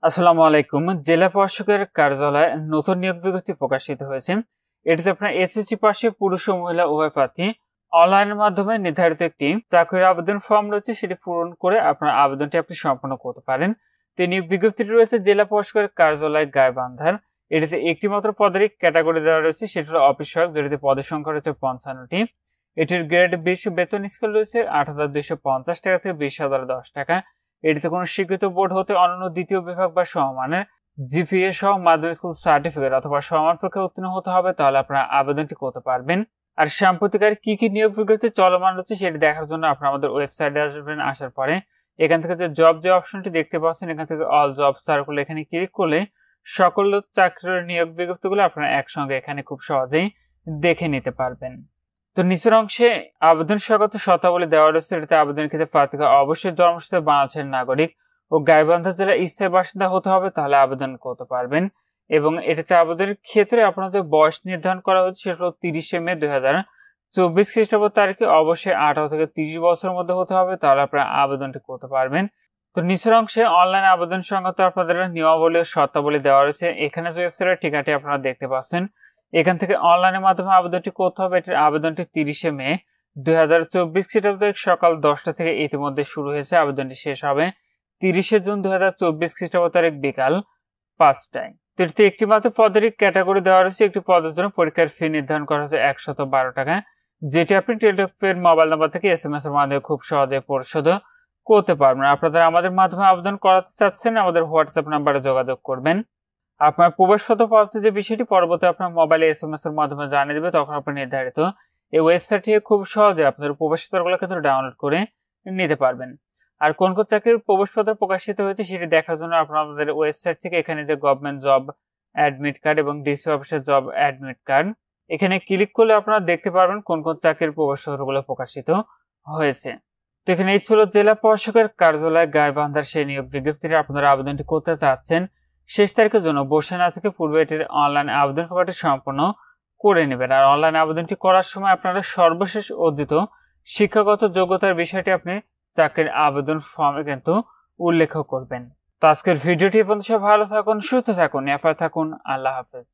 আসসালামু আলাইকুম। জেলা প্রশাসকের কার্যালয়ে নতুন নিয়োগ বিজ্ঞপ্তি প্রকাশিত হয়েছে। এটিতে আপনার এসএসসি পাশে পুরুষ ও মহিলা উভয় প্রার্থী অনলাইনের মাধ্যমে নির্ধারিত একটি চাকরির আবেদন ফর্ম রয়েছে, সেটি পূরণ করে আপনার আবেদনটি আপনি সম্পন্ন করতে পারেন। তো নিয়োগ বিজ্ঞপ্তিটি রয়েছে জেলা প্রশাসকের কার্যালয় গাইবান্ধার। এটিতে একটি মাত্র পদের ক্যাটাগরি দেওয়া রয়েছে, সেটি হলো অফিস সহায়ক, যেটিতে পদের সংখ্যা রয়েছে 55টি। এটির গ্রেড 20 বেতন স্কেল রয়েছে 8,250 টাকা থেকে 20,010 টাকা। এটিতে কোনো স্বীকৃত বোর্ড হতে অনন্য দ্বিতীয় বিভাগ বা সমমানের জিপিএ সহ মাধ্যমিক স্কুল সার্টিফিকেট অথবা সমান পরীক্ষায় উত্তীর্ণ হতে হবে, তাহলে আপনারা আবেদনটি করতে পারবেন। আর সাম্প্রতিক কি কি নিয়োগ বিজ্ঞপ্তি চলমান রয়েছে সেটি দেখার জন্য আপনারা আমাদের ওয়েবসাইটে আসবেন। আসার পরে এখান থেকে যে অপশনটি দেখতে পাচ্ছেন, এখান থেকে অল জব সার্কুল এখানে ক্লিক করলে সকল চাকরির নিয়োগ বিজ্ঞপ্তিগুলো আপনারা একসঙ্গে এখানে খুব সহজেই দেখে নিতে পারবেন। তো নিচের অংশে আবেদন সংক্রান্ত শর্তাবলী দেওয়া রয়েছে। এটাতে আবেদনের ক্ষেত্রে প্রার্থীকে অবশ্যই জন্মস্থান বাংলাদেশের নাগরিক ও গাইবান্ধা জেলার স্থায়ী বাসিন্দা হতে হবে, তাহলে আবেদন করতে পারবেন। এবং এটাতে আবেদনের ক্ষেত্রে আপনাদের বয়স নির্ধারণ করা হচ্ছে, সেটা হলো 30শে মে 2024 খ্রিস্টাব্দ তারিখে অবশ্যই 18 থেকে 30 বছরের মধ্যে হতে হবে, তাহলে আপনারা আবেদনটি করতে পারবেন। তো নিচের অংশে অনলাইন আবেদন সংক্রান্ত আপনাদের নিয়মাবলী ও শর্তাবলী দেওয়া রয়েছে। এখানে যে ওয়েবসাইটের ঠিকানাটি আপনারা দেখতে পাচ্ছেন, এখান থেকে অনলাইনের মাধ্যমে আবেদনটি করতে হবে। এটির আবেদনটি 30শে মে 2024 খ্রিস্টাব্দ সকাল 10টা থেকে ইতিমধ্যে শুরু হয়েছে। আবেদনটি শেষ হবে 30শে জুন 2024 খ্রিস্টাব্দ তারিখ বিকাল 5টায়। এটিতে একটি মাত্র পদের ক্যাটাগরি দেওয়া রয়েছে। একটি পদের জন্য পরীক্ষার ফি নির্ধারণ করা হয়েছে 112 টাকা, যেটি আপনি টেলিটকের মোবাইল নাম্বার থেকে SMS এর মাধ্যমে খুব সহজে পরিশোধ করতে পারবেন। আপনারা আমাদের মাধ্যমে আবেদন করাতে চাচ্ছেন, আমাদের হোয়াটসঅ্যাপ নাম্বারে যোগাযোগ করবেন। আপনার প্রবেশপত্র প্রাপ্তির যে বিষয়টি পরবর্তী আপনার মোবাইলে SMS এর মাধ্যমে জানিয়ে দেবে, তখন আপনি নির্ধারিত এই ওয়েবসাইট থেকে খুব সহজে আপনাদের প্রবেশপত্রগুলো কিন্তু ডাউনলোড করে নিতে পারবেন। আর কোন কোন চাকরির প্রবেশপত্র প্রকাশিত হয়েছে সেটি দেখার জন্য আপনারা আমাদের ওয়েবসাইট থেকে এখানে যে গভর্নমেন্ট জব অ্যাডমিট কার্ড এবং ডিসি অফিসের জব অ্যাডমিট কার্ড, এখানে ক্লিক করলে আপনারা দেখতে পারবেন কোন কোন চাকরির প্রবেশপত্রগুলো প্রকাশিত হয়েছে। তো এখানে এই ছিল জেলা প্রশাসকের কার্যালয় গাইবান্ধার সেই নিয়োগ বিজ্ঞপ্তিতে আপনারা আবেদনটি করতে চাচ্ছেন। শেষ তারিখের জন্য বসে না থেকে পূর্বে এটির অনলাইন আবেদন প্রক্রিয়াটি সম্পন্ন করে নেবেন। আর অনলাইন আবেদনটি করার সময় আপনারা সর্বশেষ অর্জিত শিক্ষাগত যোগ্যতার বিষয়টি আপনি চাকরির আবেদন ফর্মে কিন্তু উল্লেখ করবেন। তো আজকের ভিডিওটি পর্যন্ত সব ভালো থাকুন, সুস্থ থাকুন, নিরাপদ থাকুন। আল্লাহ হাফেজ।